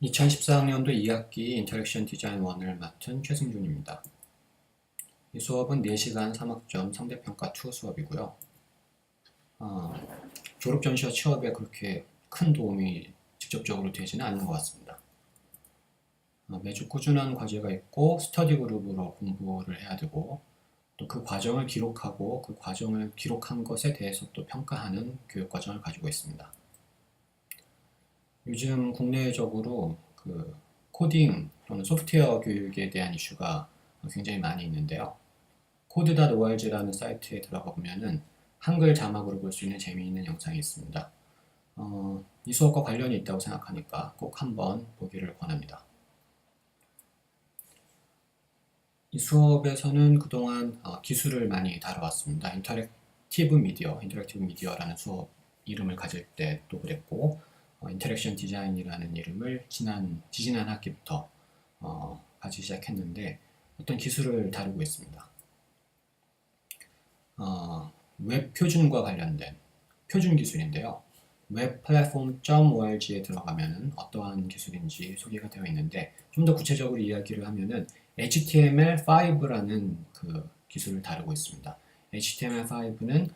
2014학년도 2학기 인터랙션 디자인 1을 맡은 최승준입니다. 이 수업은 4시간 3학점 상대평가 2 수업이고요. 졸업전시와 취업에 그렇게 큰 도움이 직접적으로 되지는 않는 것 같습니다. 매주 꾸준한 과제가 있고 스터디 그룹으로 공부를 해야 되고 또 그 과정을 기록하고 그 과정을 기록한 것에 대해서 또 평가하는 교육 과정을 가지고 있습니다. 요즘 국내적으로 그 코딩 또는 소프트웨어 교육에 대한 이슈가 굉장히 많이 있는데요. code.org라는 사이트에 들어가 보면은 한글 자막으로 볼 수 있는 재미있는 영상이 있습니다. 이 수업과 관련이 있다고 생각하니까 꼭 한번 보기를 권합니다. 이 수업에서는 그동안 기술을 많이 다뤄왔습니다. 인터랙티브 미디어라는 수업 이름을 가질 때도 그랬고 인터랙션 디자인이라는 이름을 지지난 학기부터 가지기 시작했는데 어떤 기술을 다루고 있습니다. 웹 표준과 관련된 표준 기술인데요. 웹플랫폼.org에 들어가면은 어떠한 기술인지 소개가 되어 있는데 좀 더 구체적으로 이야기를 하면은 HTML5라는 그 기술을 다루고 있습니다. HTML5는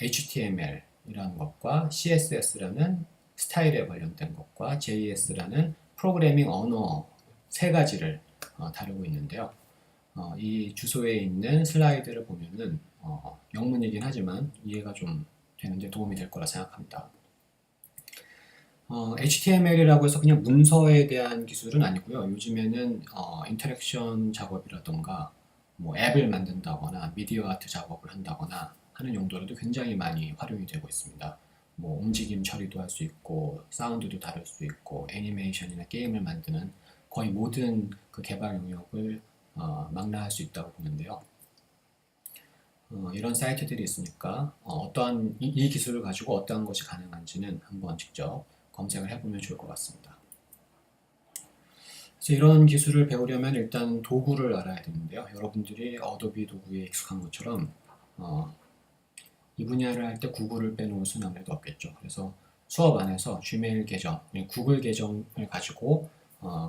HTML이라는 것과 CSS라는 스타일에 관련된 것과 JS라는 프로그래밍 언어 세 가지를 다루고 있는데요. 이 주소에 있는 슬라이드를 보면은 영문이긴 하지만 이해가 좀 되는데 도움이 될 거라 생각합니다. HTML이라고 해서 그냥 문서에 대한 기술은 아니고요. 요즘에는 인터랙션 작업이라던가 뭐 앱을 만든다거나 미디어 아트 작업을 한다거나 하는 용도로도 굉장히 많이 활용이 되고 있습니다. 뭐 움직임 처리도 할 수 있고 사운드도 다룰 수 있고 애니메이션이나 게임을 만드는 거의 모든 그 개발 영역을 망라할 수 있다고 보는데요. 이런 사이트들이 있으니까 어떠한 이 기술을 가지고 어떠한 것이 가능한지는 한번 직접 검색을 해보면 좋을 것 같습니다. 그래서 이런 기술을 배우려면 일단 도구를 알아야 되는데요. 여러분들이 어도비 도구에 익숙한 것처럼 이 분야를 할 때 구글을 빼놓을 수는 아무래도 없겠죠. 그래서 수업 안에서 지메일 계정, 구글 계정을 가지고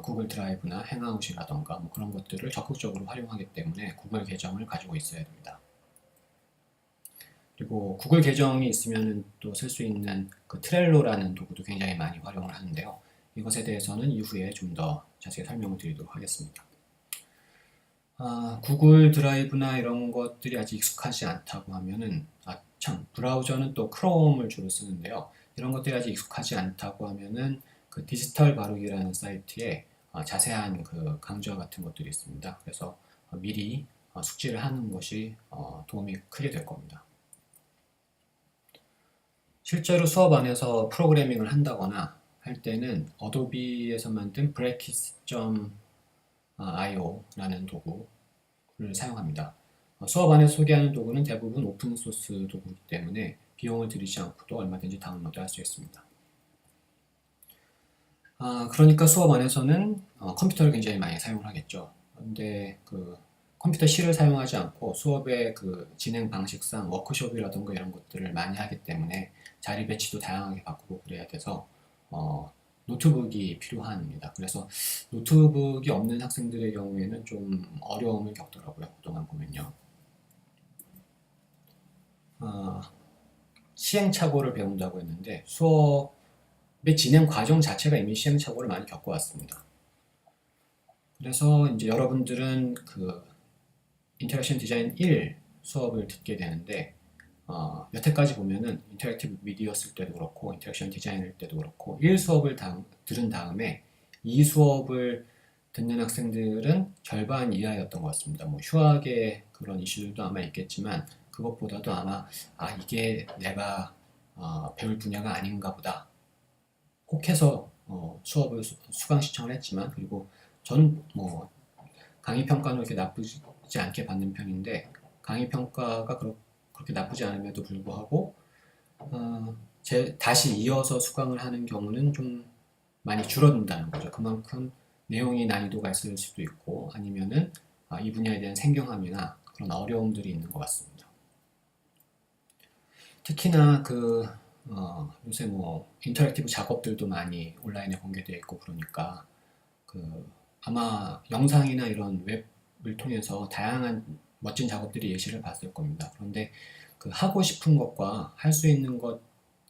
구글 드라이브나 행아웃이라던가 뭐 그런 것들을 적극적으로 활용하기 때문에 구글 계정을 가지고 있어야 됩니다. 그리고 구글 계정이 있으면 또 쓸 수 있는 그 트렐로라는 도구도 굉장히 많이 활용을 하는데요. 이것에 대해서는 이후에 좀 더 자세히 설명을 드리도록 하겠습니다. 구글 드라이브나 이런 것들이 아직 익숙하지 않다고 하면은 브라우저는 또 크롬을 주로 쓰는데요. 이런 것들이 아직 익숙하지 않다고 하면은 그 디지털 바르기라는 사이트에 자세한 그 강좌 같은 것들이 있습니다. 그래서 미리 숙지를 하는 것이 도움이 크게 될 겁니다. 실제로 수업 안에서 프로그래밍을 한다거나 할 때는 어도비에서 만든 breakit.io라는 도구를 사용합니다. 수업 안에서 소개하는 도구는 대부분 오픈소스 도구이기 때문에 비용을 들이지 않고도 얼마든지 다운로드 할 수 있습니다. 그러니까 수업 안에서는 컴퓨터를 굉장히 많이 사용을 하겠죠. 그런데 그 컴퓨터 C를 사용하지 않고 수업의 그 진행 방식상 워크숍이라던가 이런 것들을 많이 하기 때문에 자리 배치도 다양하게 바꾸고 그래야 돼서 노트북이 필요합니다. 그래서 노트북이 없는 학생들의 경우에는 좀 어려움을 겪더라고요. 그동안 보면요. 시행착오를 배운다고 했는데 수업의 진행 과정 자체가 이미 시행착오를 많이 겪어왔습니다. 그래서 이제 여러분들은 그 인터랙션 디자인 1 수업을 듣게 되는데 여태까지 보면은 인터랙티브 미디어 쓸 때도 그렇고 인터랙션 디자인일 때도 그렇고 1 수업을 들은 다음에 2 수업을 듣는 학생들은 절반 이하였던 것 같습니다. 뭐 휴학의 그런 이슈들도 아마 있겠지만 그것보다도 아마 이게 내가 배울 분야가 아닌가 보다 혹해서 수업을 수강 신청을 했지만 그리고 저는 뭐 강의 평가는 그렇게 나쁘지 않게 받는 편인데 강의 평가가 그렇게 나쁘지 않음에도 불구하고 다시 이어서 수강을 하는 경우는 좀 많이 줄어든다는 거죠. 그만큼 내용이 난이도가 있을 수도 있고 아니면은 이 분야에 대한 생경함이나 그런 어려움들이 있는 것 같습니다. 특히나 그 요새 뭐 인터랙티브 작업들도 많이 온라인에 공개되어 있고 그러니까 아마 영상이나 이런 웹을 통해서 다양한 멋진 작업들이 예시를 봤을 겁니다. 그런데 하고 싶은 것과 할 수 있는 것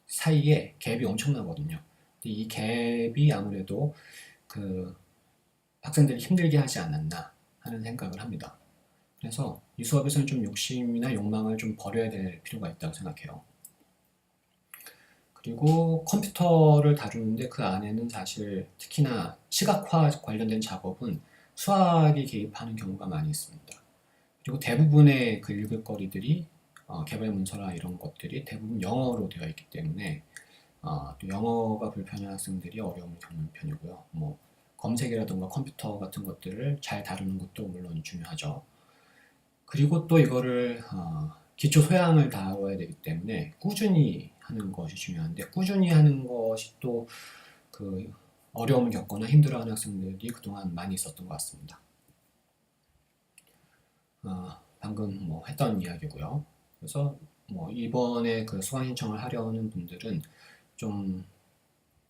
사이에 갭이 엄청나거든요. 근데 이 갭이 아무래도 학생들이 힘들게 하지 않았나 하는 생각을 합니다. 그래서 이 수업에서는 좀 욕심이나 욕망을 좀 버려야 될 필요가 있다고 생각해요. 그리고 컴퓨터를 다루는데 그 안에는 사실 특히나 시각화 관련된 작업은 수학이 개입하는 경우가 많이 있습니다. 그리고 대부분의 읽을 거리들이 개발 문서나 이런 것들이 대부분 영어로 되어 있기 때문에 또 영어가 불편한 학생들이 어려움을 겪는 편이고요. 뭐 검색이라든가 컴퓨터 같은 것들을 잘 다루는 것도 물론 중요하죠. 그리고 또 이거를 기초 소양을 다뤄야 되기 때문에 꾸준히 하는 것이 중요한데 꾸준히 하는 것이 또 어려움을 겪거나 힘들어하는 학생들이 그동안 많이 있었던 것 같습니다. 방금 뭐 했던 이야기고요. 그래서 뭐 이번에 수강 신청을 하려는 분들은 좀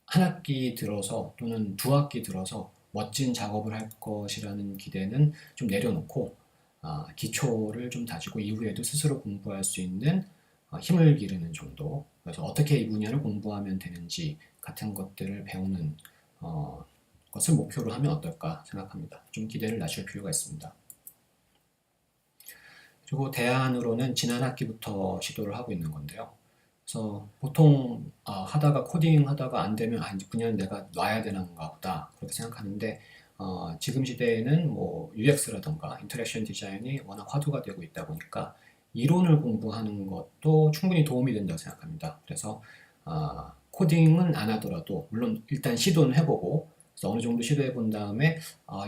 한 학기 들어서 또는 두 학기 들어서 멋진 작업을 할 것이라는 기대는 좀 내려놓고 기초를 좀 다지고 이후에도 스스로 공부할 수 있는 힘을 기르는 정도. 그래서 어떻게 이 분야를 공부하면 되는지 같은 것들을 배우는 것을 목표로 하면 어떨까 생각합니다. 좀 기대를 낮출 필요가 있습니다. 그리고 대안으로는 지난 학기부터 시도를 하고 있는 건데요. 그래서 보통 하다가 코딩 하다가 안 되면 이제 분야는 내가 놔야 되는가 보다 그렇게 생각하는데 지금 시대에는 뭐 UX라던가 인터랙션 디자인이 워낙 화두가 되고 있다 보니까 이론을 공부하는 것도 충분히 도움이 된다고 생각합니다. 그래서 코딩은 안 하더라도 물론 일단 시도는 해보고 그래서 어느 정도 시도해 본 다음에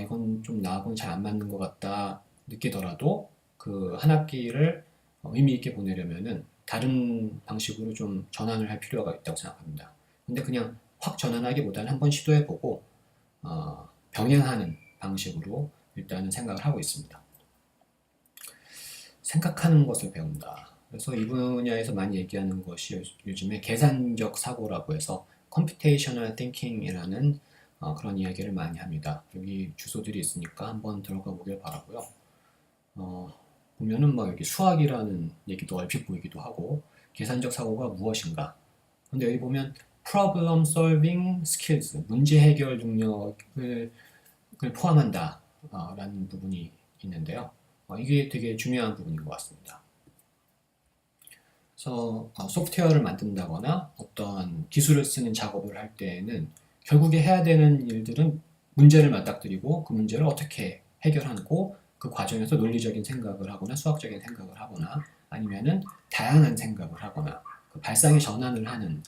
이건 좀 나하고는 잘 안 맞는 것 같다 느끼더라도 한 학기를 의미 있게 보내려면은 다른 방식으로 좀 전환을 할 필요가 있다고 생각합니다. 근데 그냥 확 전환하기보다는 한번 시도해보고 병행하는 방식으로 일단은 생각을 하고 있습니다. 생각하는 것을 배운다. 그래서 이 분야에서 많이 얘기하는 것이 요즘에 계산적 사고라고 해서 Computational Thinking이라는 그런 이야기를 많이 합니다. 여기 주소들이 있으니까 한번 들어가 보길 바라고요. 보면은 막 여기 수학이라는 얘기도 얼핏 보이기도 하고 계산적 사고가 무엇인가. 근데 여기 보면 problem solving skills, 문제 해결 능력을 포함한다 라는 부분이 있는데요. 이게 되게 중요한 부분인 것 같습니다. 그래서 소프트웨어를 만든다거나 어떤 기술을 쓰는 작업을 할 때에는 결국에 해야 되는 일들은 문제를 맞닥뜨리고 그 문제를 어떻게 해결하고 그 과정에서 논리적인 생각을 하거나 수학적인 생각을 하거나 아니면은 다양한 생각을 하거나 발상의 전환을 하는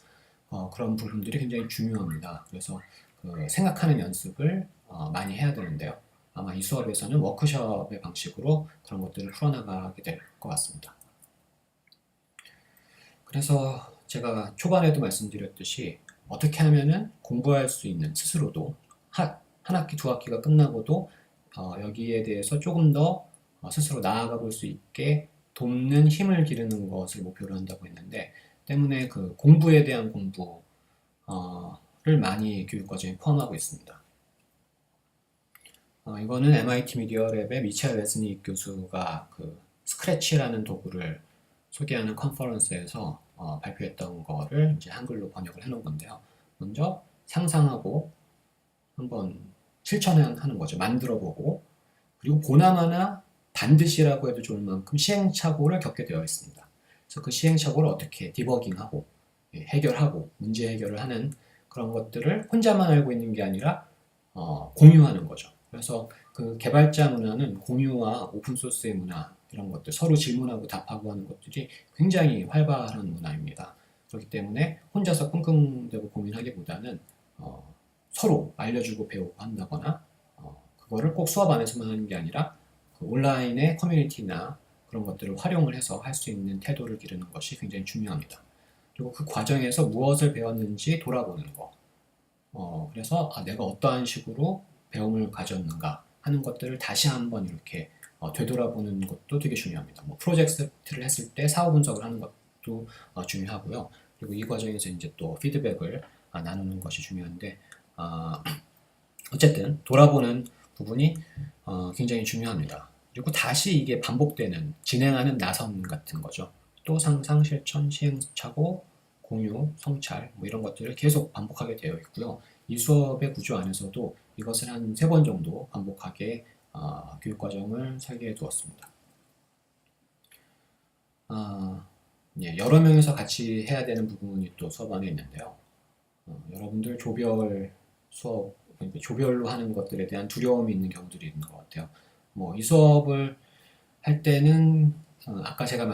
그런 부분들이 굉장히 중요합니다. 그래서 생각하는 연습을 많이 해야 되는데요. 아마 이 수업에서는 워크숍의 방식으로 그런 것들을 풀어나가게 될 것 같습니다. 그래서 제가 초반에도 말씀드렸듯이 어떻게 하면은 공부할 수 있는 스스로도 한 학기, 두 학기가 끝나고도 여기에 대해서 조금 더 스스로 나아가 볼 수 있게 돕는 힘을 기르는 것을 목표로 한다고 했는데 때문에 공부에 대한 공부를 많이 교육과정에 포함하고 있습니다. 이거는 MIT 미디어랩의 미첼 웨스닉 교수가 스크래치라는 도구를 소개하는 컨퍼런스에서 발표했던 거를 이제 한글로 번역을 해놓은 건데요. 먼저 상상하고 한번 실천하는 거죠. 만들어보고 그리고 보나마나 반드시라고 해도 좋을 만큼 시행착오를 겪게 되어 있습니다. 그래서 그 시행착오를 어떻게 디버깅하고 해결하고 문제 해결을 하는 그런 것들을 혼자만 알고 있는 게 아니라 공유하는 거죠. 그래서 개발자 문화는 공유와 오픈소스의 문화 이런 것들 서로 질문하고 답하고 하는 것들이 굉장히 활발한 문화입니다. 그렇기 때문에 혼자서 끙끙대고 고민하기보다는 서로 알려주고 배우고 한다거나 그거를 꼭 수업 안에서만 하는 게 아니라 온라인의 커뮤니티나 그런 것들을 활용을 해서 할 수 있는 태도를 기르는 것이 굉장히 중요합니다. 그리고 그 과정에서 무엇을 배웠는지 돌아보는 거. 그래서 내가 어떠한 식으로 배움을 가졌는가 하는 것들을 다시 한번 이렇게 되돌아보는 것도 되게 중요합니다. 프로젝트를 했을 때 사후 분석을 하는 것도 중요하고요. 그리고 이 과정에서 이제 또 피드백을 나누는 것이 중요한데, 어쨌든 돌아보는 부분이 굉장히 중요합니다. 그리고 다시 이게 반복되는, 진행하는 나선 같은 거죠. 또 상상, 실천, 시행착오, 공유, 성찰 뭐 이런 것들을 계속 반복하게 되어 있고요. 이 수업의 구조 안에서도 이것을 한 3번 정도 반복하게 교육과정을 설계해 두었습니다. 예, 여러 명이서 같이 해야 되는 부분이 또 수업 안에 있는데요. 여러분들 조별 수업, 그러니까 조별로 하는 것들에 대한 두려움이 있는 경우들이 있는 것 같아요. 뭐 이 수업을 할 때는 아까 제가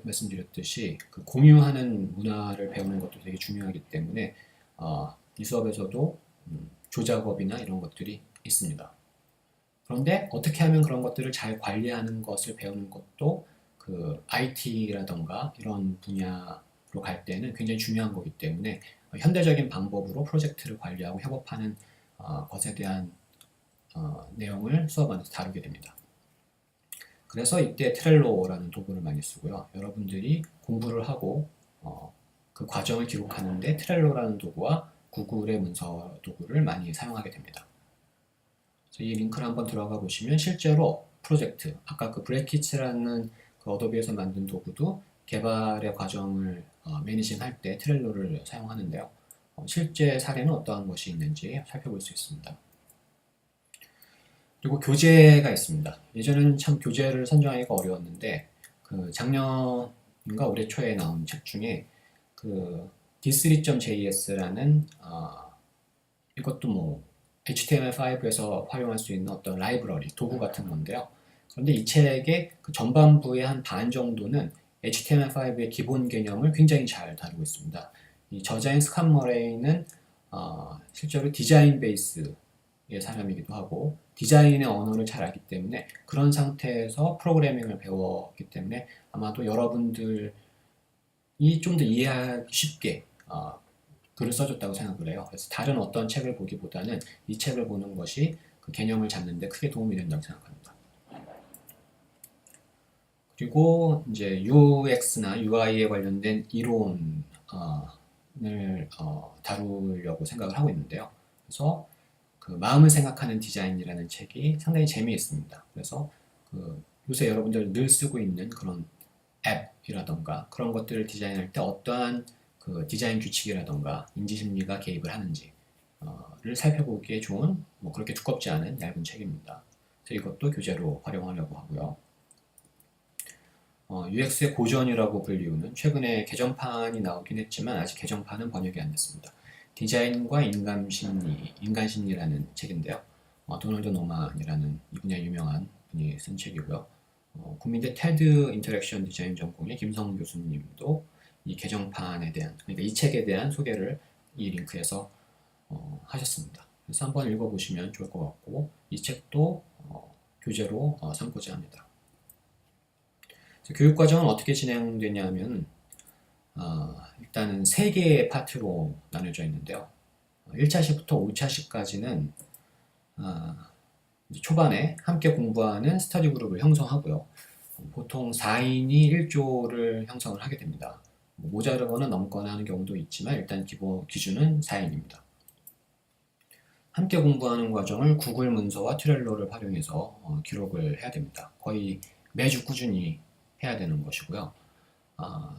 말씀드렸듯이 그 공유하는 문화를 배우는 것도 되게 중요하기 때문에 이 수업에서도 조작업이나 이런 것들이 있습니다. 그런데 어떻게 하면 그런 것들을 잘 관리하는 것을 배우는 것도 그 IT라던가 이런 분야로 갈 때는 굉장히 중요한 거기 때문에 현대적인 방법으로 프로젝트를 관리하고 협업하는 것에 대한 내용을 수업 안에서 다루게 됩니다. 그래서 이때 트렐로라는 도구를 많이 쓰고요. 여러분들이 공부를 하고 그 과정을 기록하는데 트렐로라는 도구와 구글의 문서 도구를 많이 사용하게 됩니다. 그래서 이 링크를 한번 들어가 보시면 실제로 프로젝트, 아까 그 브레키츠라는 그 어도비에서 만든 도구도 개발의 과정을 매니징할 때 트렐로를 사용하는데요. 실제 사례는 어떠한 것이 있는지 살펴볼 수 있습니다. 그리고 교재가 있습니다. 예전에는 참 교재를 선정하기가 어려웠는데 그 작년인가 올해 초에 나온 책 중에 그 d3.js라는 이것도 뭐 HTML5에서 활용할 수 있는 어떤 라이브러리, 도구 같은 건데요. 그런데 이 책의 그 전반부의 한 반 정도는 HTML5의 기본 개념을 굉장히 잘 다루고 있습니다. 이 저자인 스캇 머레이는 실제로 디자인 베이스의 사람이기도 하고 디자인의 언어를 잘 알기 때문에 그런 상태에서 프로그래밍을 배웠기 때문에 아마도 여러분들이 좀 더 이해하기 쉽게 글을 써줬다고 생각을 해요. 그래서 다른 어떤 책을 보기보다는 이 책을 보는 것이 그 개념을 잡는 데 크게 도움이 된다고 생각합니다. 그리고 이제 UX나 UI에 관련된 이론을 다루려고 생각을 하고 있는데요. 그래서 그 마음을 생각하는 디자인이라는 책이 상당히 재미있습니다. 그래서 그 요새 여러분들 늘 쓰고 있는 그런 앱이라던가 그런 것들을 디자인할 때 어떠한 그 디자인 규칙이라던가 인지심리가 개입을 하는지를 살펴보기에 좋은 뭐 그렇게 두껍지 않은 얇은 책입니다. 그래서 이것도 교재로 활용하려고 하고요. UX의 고전이라고 불리우는 최근에 개정판이 나오긴 했지만 아직 개정판은 번역이 안 됐습니다. 디자인과 인간심리라는 책인데요. 도널드 노만이라는 이 분야 유명한 분이 쓴 책이고요. 국민대 테드 인터랙션 디자인 전공의 김성 교수님도 이 개정판에 대한, 그러니까 이 책에 대한 소개를 이 링크에서 하셨습니다. 그래서 한번 읽어보시면 좋을 것 같고 이 책도 교재로 삼고자 합니다. 교육과정은 어떻게 진행되냐면 일단은 3개의 파트로 나눠져 있는데요. 1차시부터 5차시까지는 초반에 함께 공부하는 스터디 그룹을 형성하고요. 보통 4인이 1조를 형성을 하게 됩니다. 모자르거나 넘거나 하는 경우도 있지만 일단 기준은 4인입니다. 함께 공부하는 과정을 구글 문서와 트렐로를 활용해서 기록을 해야 됩니다. 거의 매주 꾸준히 해야 되는 것이고요.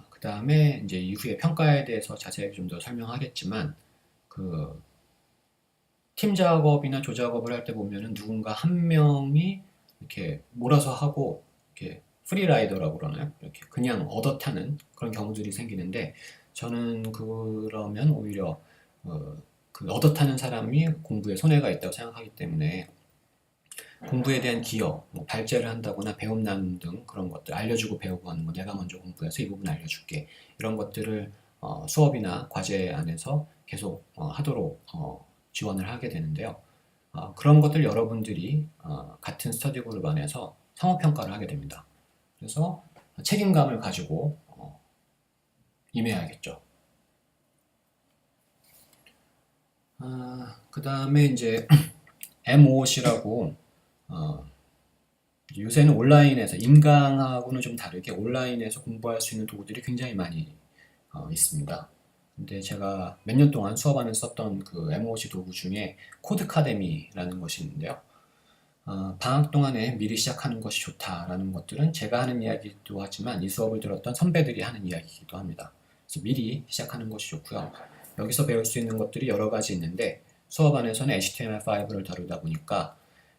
그 다음에 이제 이후에 평가에 대해서 자세히 좀 더 설명하겠지만 그 팀 작업이나 조 작업을 할 때 보면은 누군가 한 명이 이렇게 몰아서 하고 이렇게 프리라이더라고 그러나요? 이렇게 그냥 얻어타는 그런 경우들이 생기는데 저는 그러면 오히려 그 얻어타는 사람이 공부에 손해가 있다고 생각하기 때문에 공부에 대한 기여, 뭐 발제를 한다거나 배움 나눔 등 그런 것들 알려주고 배우고 하는 거 내가 먼저 공부해서 이 부분 알려줄게 이런 것들을 수업이나 과제 안에서 계속 하도록 지원을 하게 되는데요. 그런 것들 여러분들이 같은 스터디 그룹 안에서 상호평가를 하게 됩니다. 그래서 책임감을 가지고 임해야겠죠. 그 다음에 이제 MOOC라고 요새는 온라인에서 인강하고는 좀 다르게 온라인에서 공부할 수 있는 도구들이 굉장히 많이 있습니다. 근데 제가 몇 년 동안 수업하면서 썼던 그 MOOC 도구 중에 코드카데미라는 것이 있는데요. 방학 동안에 미리 시작하는 것이 좋다라는 것들은 제가 하는 이야기도 하지만 이 수업을 들었던 선배들이 하는 이야기이기도 합니다. 그래서 미리 시작하는 것이 좋고요. 여기서 배울 수 있는 것들이 여러 가지 있는데 수업 안에서는 HTML5를 다루다 보니까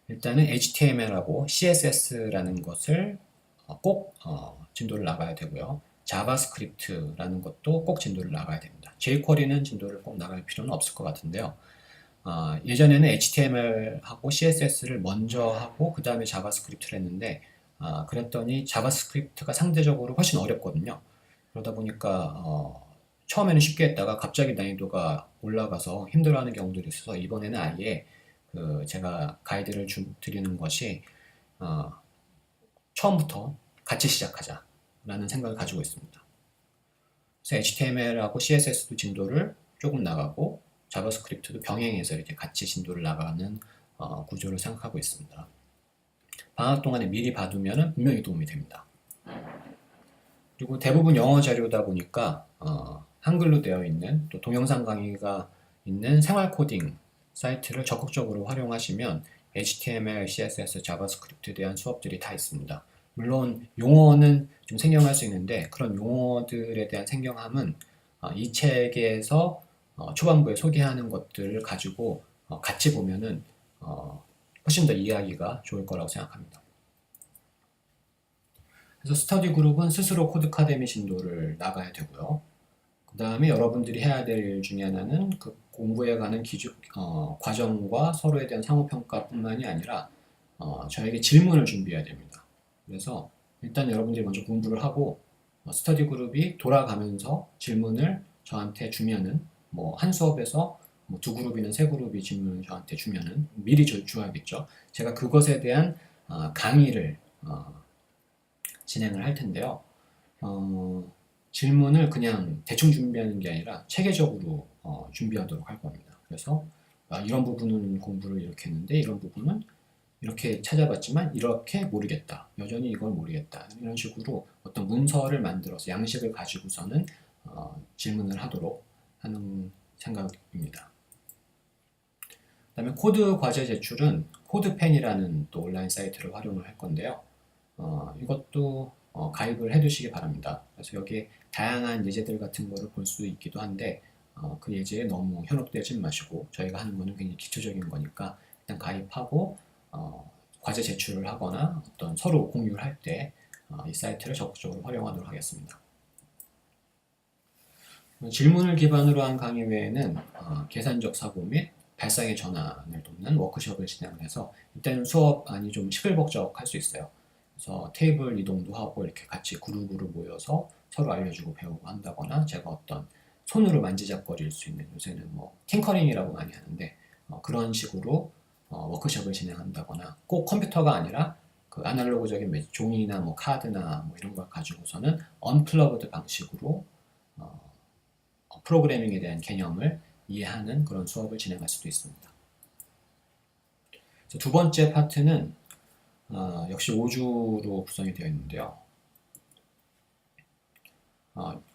일단은 HTML하고 CSS라는 것을 꼭 진도를 나가야 되고요. 자바스크립트라는 것도 꼭 진도를 나가야 됩니다. jQuery는 진도를 꼭 나갈 필요는 없을 것 같은데요. 예전에는 HTML하고 CSS를 먼저 하고 그 다음에 자바스크립트를 했는데 그랬더니 자바스크립트가 상대적으로 훨씬 어렵거든요. 그러다 보니까 처음에는 쉽게 했다가 갑자기 난이도가 올라가서 힘들어하는 경우들이 있어서 이번에는 아예 제가 가이드를 드리는 것이 처음부터 같이 시작하자라는 생각을 가지고 있습니다. 그래서 HTML하고 CSS도 진도를 조금 나가고 자바스크립트도 병행해서 이렇게 같이 진도를 나가는 구조를 생각하고 있습니다. 방학 동안에 미리 봐두면 분명히 도움이 됩니다. 그리고 대부분 영어 자료다 보니까 한글로 되어 있는 또 동영상 강의가 있는 생활 코딩 사이트를 적극적으로 활용하시면 HTML, CSS, 자바스크립트에 대한 수업들이 다 있습니다. 물론 용어는 좀 생경할 수 있는데 그런 용어들에 대한 생경함은 이 책에서 초반부에 소개하는 것들을 가지고 같이 보면은 훨씬 더 이해하기가 좋을 거라고 생각합니다. 그래서 스터디 그룹은 스스로 코드카데미 진도를 나가야 되고요. 그 다음에 여러분들이 해야 될 일 중에 하나는 그 공부에 관한 과정과 서로에 대한 상호평가뿐만이 아니라 저에게 질문을 준비해야 됩니다. 그래서 일단 여러분들이 먼저 공부를 하고 스터디 그룹이 돌아가면서 질문을 저한테 주면은 뭐 한 수업에서 뭐 두 그룹이나 세 그룹이 질문을 저한테 주면은 미리 주어야겠죠. 제가 그것에 대한 강의를 진행을 할 텐데요. 질문을 그냥 대충 준비하는 게 아니라 체계적으로 준비하도록 할 겁니다. 그래서 이런 부분은 공부를 이렇게 했는데 이런 부분은 이렇게 찾아봤지만 이렇게 모르겠다. 여전히 이걸 모르겠다. 이런 식으로 어떤 문서를 만들어서 양식을 가지고서는 질문을 하도록 하는 생각입니다. 그 다음에 코드 과제 제출은 코드펜이라는 또 온라인 사이트를 활용을 할 건데요. 이것도 가입을 해두시기 바랍니다. 그래서 여기에 다양한 예제들 같은 거를 볼 수 있기도 한데 그 예제에 너무 현혹되지 마시고 저희가 하는 거는 굉장히 기초적인 거니까 일단 가입하고 과제 제출을 하거나 어떤 서로 공유를 할 때 이 사이트를 적극적으로 활용하도록 하겠습니다. 질문을 기반으로 한 강의 외에는 계산적 사고 및 발상의 전환을 돕는 워크숍을 진행을 해서 이때는 수업안이 좀 시끌벅적할 수 있어요. 그래서 테이블 이동도 하고 이렇게 같이 그룹으로 모여서 서로 알려주고 배우고 한다거나 제가 어떤 손으로 만지작거릴 수 있는 요새는 뭐 팅커링이라고 많이 하는데 그런 식으로 워크숍을 진행한다거나 꼭 컴퓨터가 아니라 그 아날로그적인 종이나 뭐 카드나 뭐 이런 걸 가지고서는 언플러그드 방식으로 프로그래밍에 대한 개념을 이해하는 그런 수업을 진행할 수도 있습니다. 두 번째 파트는 역시 5주로 구성이 되어 있는데요.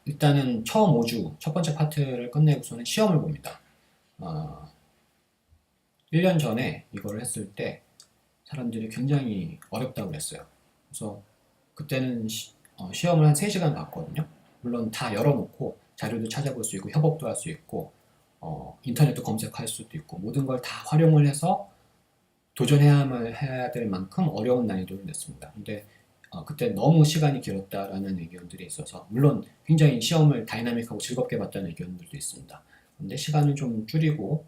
일단은 처음 5주, 첫 번째 파트를 끝내고서는 시험을 봅니다. 1년 전에 이거를 했을 때 사람들이 굉장히 어렵다고 그랬어요. 그래서 그때는 시험을 한 3시간 봤거든요. 물론 다 열어놓고 자료도 찾아볼 수 있고 협업도 할 수 있고 인터넷도 검색할 수도 있고 모든 걸 다 활용을 해서 해야 될 만큼 어려운 난이도를 냈습니다. 근데 그때 너무 시간이 길었다라는 의견들이 있어서 물론 굉장히 시험을 다이나믹하고 즐겁게 봤다는 의견들도 있습니다. 근데 시간을 좀 줄이고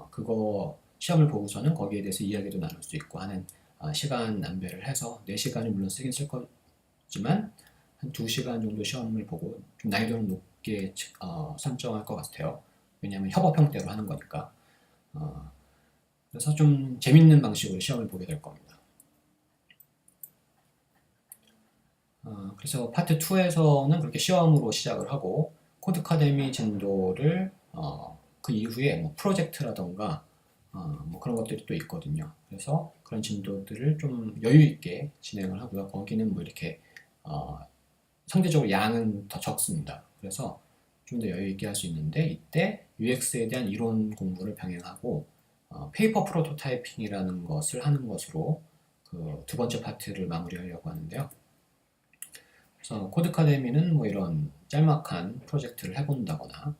그거 시험을 보고서는 거기에 대해서 이야기도 나눌 수 있고 하는 시간 안배를 해서 4시간을 물론 쓰긴 쓸 거지만 한 2시간 정도 시험을 보고 좀 난이도를 높게 설정할 것 같아요. 왜냐하면 협업 형태로 하는 거니까. 그래서 좀 재밌는 방식으로 시험을 보게 될 겁니다. 그래서 파트 2에서는 그렇게 시험으로 시작을 하고 코드카데미 진도를 그 이후에 뭐 프로젝트라던가 뭐 그런 것들이 또 있거든요. 그래서 그런 진도들을 좀 여유 있게 진행을 하고요. 거기는 뭐 이렇게 상대적으로 양은 더 적습니다. 그래서 좀 더 여유 있게 할 수 있는데 이때 UX에 대한 이론 공부를 병행하고 페이퍼 프로토타이핑이라는 것을 하는 것으로 그 두 번째 파트를 마무리하려고 하는데요. 그래서 코드카데미는 뭐 이런 짤막한 프로젝트를 해본다거나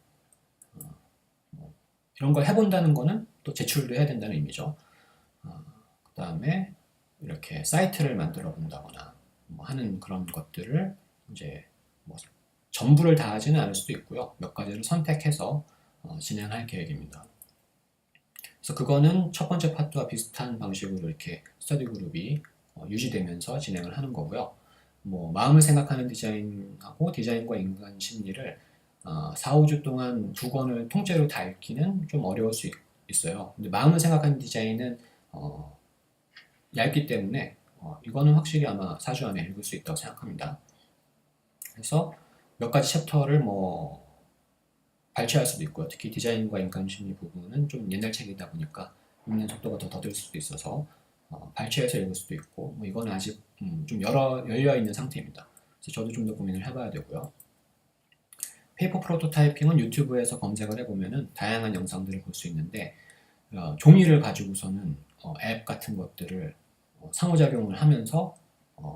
뭐 이런 걸 해본다는 거는 또 제출도 해야 된다는 의미죠. 그 다음에 이렇게 사이트를 만들어 본다거나 뭐 하는 그런 것들을 이제 뭐 전부를 다 하지는 않을 수도 있고요. 몇 가지를 선택해서 진행할 계획입니다. 그래서 그거는 첫 번째 파트와 비슷한 방식으로 이렇게 스터디 그룹이 유지되면서 진행을 하는 거고요. 뭐 마음을 생각하는 디자인하고 디자인과 인간 심리를 4, 5주 동안 두 권을 통째로 다 읽기는 좀 어려울 수 있어요. 근데 마음을 생각하는 디자인은 얇기 때문에 이거는 확실히 아마 4주 안에 읽을 수 있다고 생각합니다. 그래서 몇 가지 챕터를 뭐 발췌할 수도 있고요. 특히 디자인과 인간 심리 부분은 좀 옛날 책이다 보니까 읽는 속도가 더 더딜 수도 있어서 발췌해서 읽을 수도 있고 뭐 이건 아직 좀 열려 있는 상태입니다. 그래서 저도 좀 더 고민을 해봐야 되고요. 페이퍼 프로토타이핑은 유튜브에서 검색을 해보면은 다양한 영상들을 볼 수 있는데 종이를 가지고서는 앱 같은 것들을 상호작용을 하면서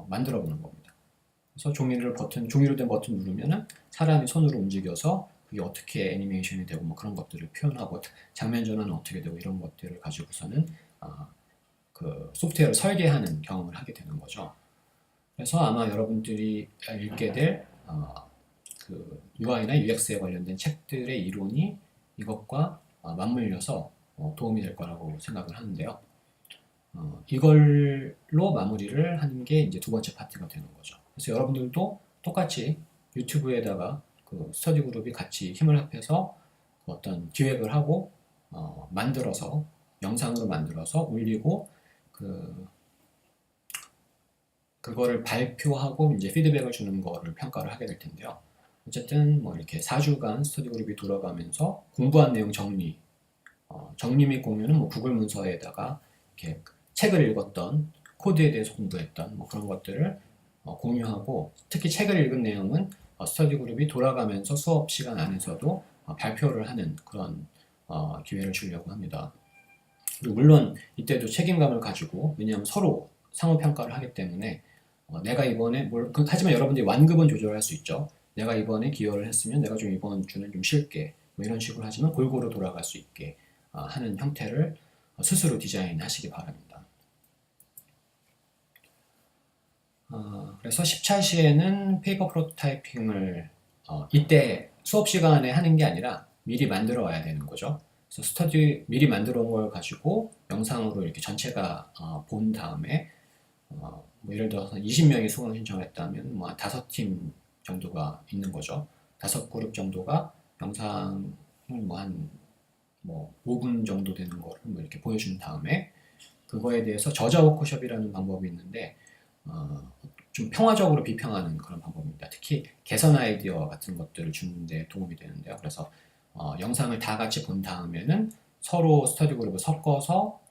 만들어 보는 겁니다. 그래서 종이로 된 버튼 누르면은 사람이 손으로 움직여서 그게 어떻게 애니메이션이 되고 뭐 그런 것들을 표현하고 장면 전환은 어떻게 되고 이런 것들을 가지고서는 그 소프트웨어를 설계하는 경험을 하게 되는 거죠. 그래서 아마 여러분들이 읽게 될 그 UI나 UX에 관련된 책들의 이론이 이것과 맞물려서 도움이 될 거라고 생각을 하는데요. 이걸로 마무리를 하는 게 이제 두 번째 파트가 되는 거죠. 그래서 여러분들도 똑같이 유튜브에다가 그 스터디 그룹이 같이 힘을 합해서 어떤 기획을 하고 만들어서 영상으로 만들어서 올리고 그거를 발표하고 이제 피드백을 주는 거를 평가를 하게 될 텐데요. 어쨌든 뭐 이렇게 4주간 스터디 그룹이 돌아가면서 공부한 내용 정리, 정리 및 공유는 뭐 구글 문서에다가 이렇게 책을 읽었던 코드에 대해서 공부했던 뭐 그런 것들을 공유하고 특히 책을 읽은 내용은 스터디 그룹이 돌아가면서 수업 시간 안에서도 발표를 하는 그런 기회를 주려고 합니다. 그리고 물론 이때도 책임감을 가지고 왜냐하면 서로 상호 평가를 하기 때문에 내가 이번에 하지만 여러분들이 완급은 조절할 수 있죠. 내가 이번에 기여를 했으면 내가 좀 이번 주는 좀 쉴게 뭐 이런 식으로 하지만 골고루 돌아갈 수 있게 하는 형태를 스스로 디자인하시기 바랍니다. 그래서 10차 시에는 페이퍼 프로토타이핑을 이때 수업 시간에 하는 게 아니라 미리 만들어 와야 되는 거죠. 그래서 미리 만들어 온 걸 가지고 영상으로 이렇게 전체가 본 다음에 뭐 예를 들어서 20명이 수강 신청을 했다면 뭐 5팀 정도가 있는 거죠. 5그룹 정도가 영상을 뭐 5분 정도 되는 거를 뭐 이렇게 보여준 다음에 그거에 대해서 저자 워크숍이라는 방법이 있는데 좀 평화적으로 비평하는 그런 방법입니다. 특히 개선 아이디어 같은 것들을 주는 데 도움이 되는데요. 그래서 영상을 다 같이 본 다음에는 서로 스터디 그룹을 섞어서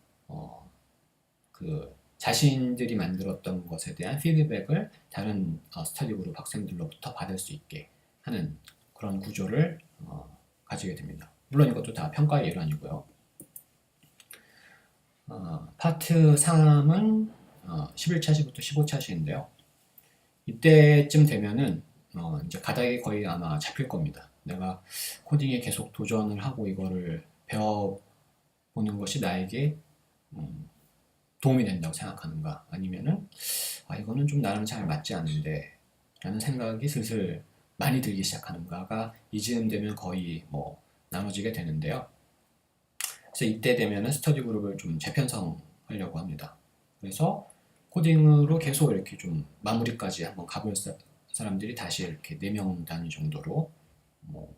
그 자신들이 만들었던 것에 대한 피드백을 다른 스터디 그룹 학생들로부터 받을 수 있게 하는 그런 구조를 가지게 됩니다. 물론 이것도 다 평가의 일환이고요. 파트 3은 11차시부터 15차시인데요. 이때쯤 되면은 이제 가닥이 거의 아마 잡힐 겁니다. 내가 코딩에 계속 도전을 하고 이거를 배워보는 것이 나에게 도움이 된다고 생각하는가 아니면은 이거는 좀 나랑 잘 맞지 않는데 라는 생각이 슬슬 많이 들기 시작하는가가 이즈음 되면 거의 뭐 나눠지게 되는데요. 그래서 이때 되면은 스터디 그룹을 좀 재편성하려고 합니다. 그래서 코딩으로 계속 이렇게 좀 마무리까지 한번 가볼 사람들이 다시 이렇게 4명 단위 정도로 뭐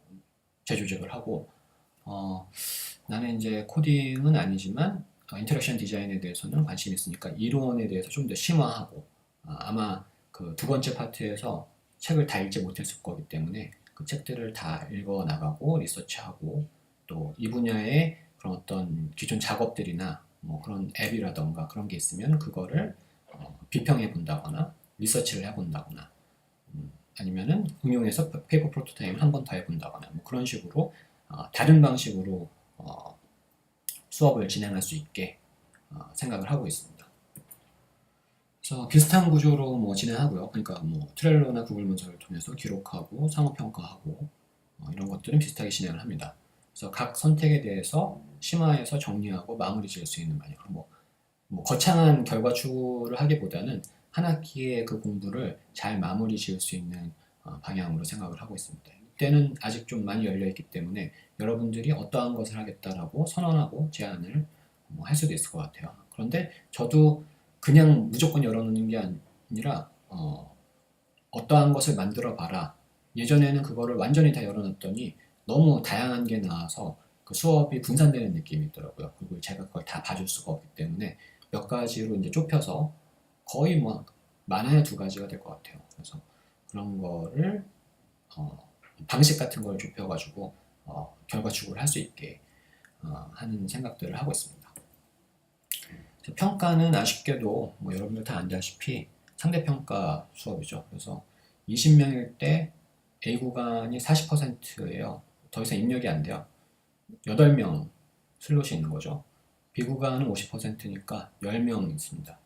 재조직을 하고 나는 이제 코딩은 아니지만 인터랙션 디자인에 대해서는 관심이 있으니까 이론에 대해서 좀 더 심화하고 아마 그 두 번째 파트에서 책을 다 읽지 못했을 거기 때문에 그 책들을 다 읽어 나가고 리서치하고 또 이 분야의 그런 어떤 기존 작업들이나 뭐 그런 앱이라던가 그런 게 있으면 그거를 비평해 본다거나 리서치를 해 본다거나 아니면은 응용해서 페이퍼 프로토타입을 한 번 더 해본다거나 뭐 그런 식으로 다른 방식으로 수업을 진행할 수 있게 생각을 하고 있습니다. 그래서 비슷한 구조로 뭐 진행하고요. 그러니까 뭐 트렐로나 구글 문서를 통해서 기록하고 상호 평가하고 이런 것들은 비슷하게 진행을 합니다. 그래서 각 선택에 대해서 심화해서 정리하고 마무리 지을 수 있는 방향. 뭐 거창한 결과 추구를 하기보다는 한 학기의 그 공부를 잘 마무리 지을 수 있는 방향으로 생각을 하고 있습니다. 이때는 아직 좀 많이 열려 있기 때문에 여러분들이 어떠한 것을 하겠다라고 선언하고 제안을 할 수도 있을 것 같아요. 그런데 저도 그냥 무조건 열어놓는 게 아니라 어떠한 것을 만들어 봐라. 예전에는 그거를 완전히 다 열어놨더니 너무 다양한 게 나와서 그 수업이 분산되는 느낌이 있더라고요. 그리고 제가 그걸 다 봐줄 수가 없기 때문에 몇 가지로 이제 좁혀서 거의 뭐 많아야 두 가지가 될 것 같아요. 그래서 그런 거를 방식 같은 걸 좁혀가지고 결과 추구를 할 수 있게 하는 생각들을 하고 있습니다. 평가는 아쉽게도 뭐 여러분들 다 안다시피 상대평가 수업이죠. 그래서 20명일 때 A 구간이 40%예요. 더 이상 입력이 안 돼요. 8명 슬롯이 있는 거죠. B 구간은 50%니까 10명 있습니다.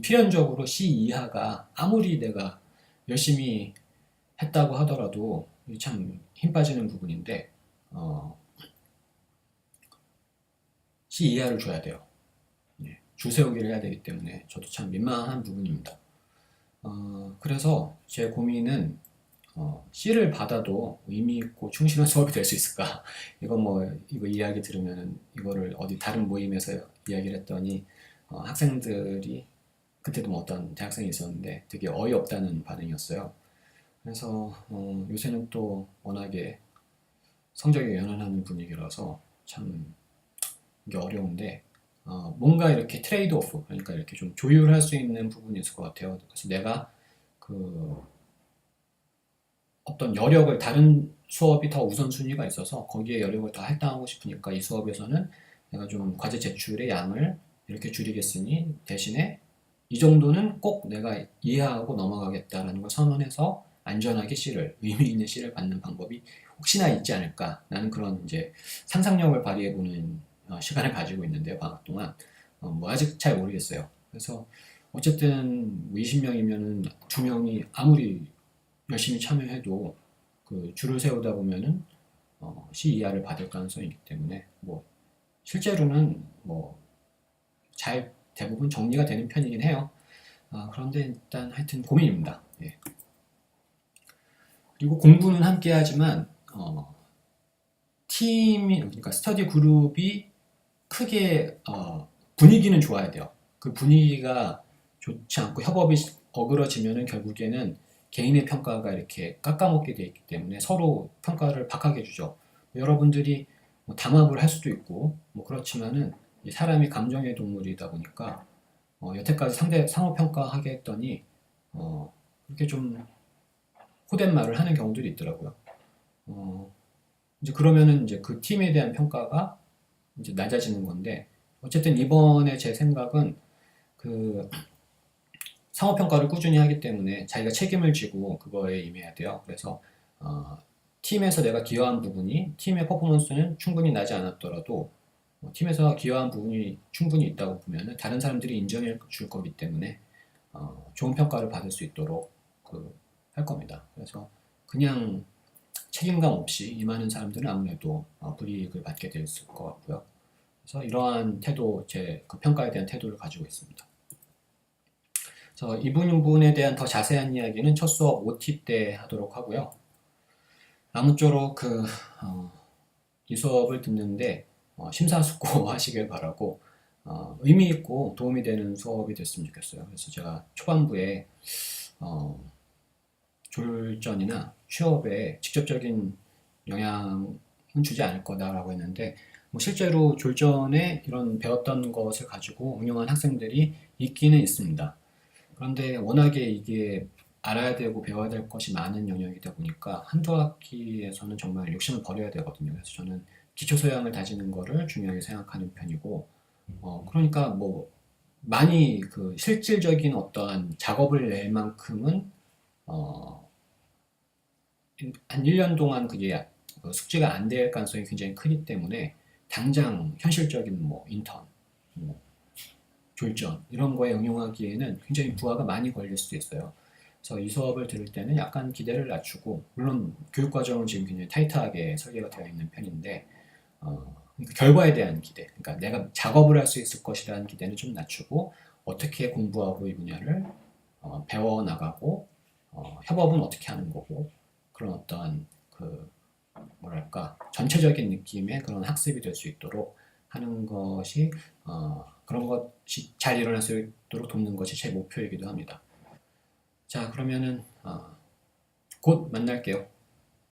필연적으로 C 이하가 아무리 내가 열심히 했다고 하더라도 참 힘 빠지는 부분인데 C 이하를 줘야 돼요. 줄 세우기를 해야 되기 때문에 저도 참 민망한 부분입니다. 그래서 제 고민은 C를 받아도 의미 있고 충실한 수업이 될 수 있을까? 이거 이야기 들으면 이거를 어디 다른 모임에서 이야기를 했더니 학생들이 그때도 뭐 어떤 대학생이 있었는데 되게 어이없다는 반응이었어요. 그래서 요새는 또 워낙에 성적이 연연하는 분위기라서 참 이게 어려운데 뭔가 이렇게 트레이드 오프, 그러니까 이렇게 좀 조율할 수 있는 부분이 있을 것 같아요. 그래서 내가 그 어떤 여력을 다른 수업이 더 우선순위가 있어서 거기에 여력을 더 할당하고 싶으니까 이 수업에서는 내가 좀 과제 제출의 양을 이렇게 줄이겠으니 대신에 이 정도는 꼭 내가 이해하고 넘어가겠다라는 걸 선언해서 안전하게 C를, 의미 있는 C를 받는 방법이 혹시나 있지 않을까. 나는 그런 이제 상상력을 발휘해보는 시간을 가지고 있는데요, 방학 동안. 뭐 아직 잘 모르겠어요. 그래서 어쨌든 20명이면은 2명이 아무리 열심히 참여해도 그 줄을 세우다 보면은 C 이하를 받을 가능성이 있기 때문에 뭐 실제로는 뭐 잘 대부분 정리가 되는 편이긴 해요. 그런데 일단 하여튼 고민입니다. 예. 그리고 공부는 함께 하지만 팀이 그러니까 스터디 그룹이 크게 분위기는 좋아야 돼요. 그 분위기가 좋지 않고 협업이 어그러지면은 결국에는 개인의 평가가 이렇게 깎아먹게 돼 있기 때문에 서로 평가를 박하게 해주죠. 여러분들이 뭐 담합을 할 수도 있고 뭐 그렇지만은 사람이 감정의 동물이다 보니까 여태까지 상호 평가하게 했더니 그렇게 좀 호된 말을 하는 경우들이 있더라고요. 이제 그러면은 이제 그 팀에 대한 평가가 이제 낮아지는 건데 어쨌든 이번에 제 생각은 그 상호평가를 꾸준히 하기 때문에 자기가 책임을 지고 그거에 임해야 돼요. 그래서 팀에서 내가 기여한 부분이 팀의 퍼포먼스는 충분히 나지 않았더라도 팀에서 기여한 부분이 충분히 있다고 보면 다른 사람들이 인정해 줄 거기 때문에 좋은 평가를 받을 수 있도록 할 겁니다. 그래서 그냥 책임감 없이 임하는 사람들은 아무래도 불이익을 받게 될 것 같고요. 그래서 이러한 태도, 제 그 평가에 대한 태도를 가지고 있습니다. 그래서 이 부분에 대한 더 자세한 이야기는 첫 수업 OT 때 하도록 하고요. 아무쪼록 이 수업을 듣는데 심사숙고하시길 바라고 의미 있고 도움이 되는 수업이 됐으면 좋겠어요. 그래서 제가 초반부에 졸전이나 취업에 직접적인 영향은 주지 않을 거다라고 했는데 뭐 실제로 졸전에 이런 배웠던 것을 가지고 응용한 학생들이 있기는 있습니다. 그런데 워낙에 이게 알아야 되고 배워야 될 것이 많은 영역이다 보니까 한두 학기에서는 정말 욕심을 버려야 되거든요. 그래서 저는 기초 소양을 다지는 거를 중요하게 생각하는 편이고, 그러니까 뭐 많이 그 실질적인 어떠한 작업을 낼 만큼은 한 1년 동안 그게 그 숙지가 안 될 가능성이 굉장히 크기 때문에 당장 현실적인 뭐 인턴, 뭐 졸전 이런 거에 응용하기에는 굉장히 부하가 많이 걸릴 수도 있어요. 그래서 이 수업을 들을 때는 약간 기대를 낮추고, 물론 교육 과정은 지금 굉장히 타이트하게 설계가 되어 있는 편인데 그러니까 결과에 대한 기대, 그러니까 내가 작업을 할 수 있을 것이라는 기대는 좀 낮추고, 어떻게 공부하고 이 분야를 배워 나가고 협업은 어떻게 하는 거고, 그런 어떠한 그 뭐랄까 전체적인 느낌의 그런 학습이 될 수 있도록 하는 것이 그런 것이 잘 일어날 수 있도록 돕는 것이 제 목표이기도 합니다. 자, 그러면은 곧 만날게요.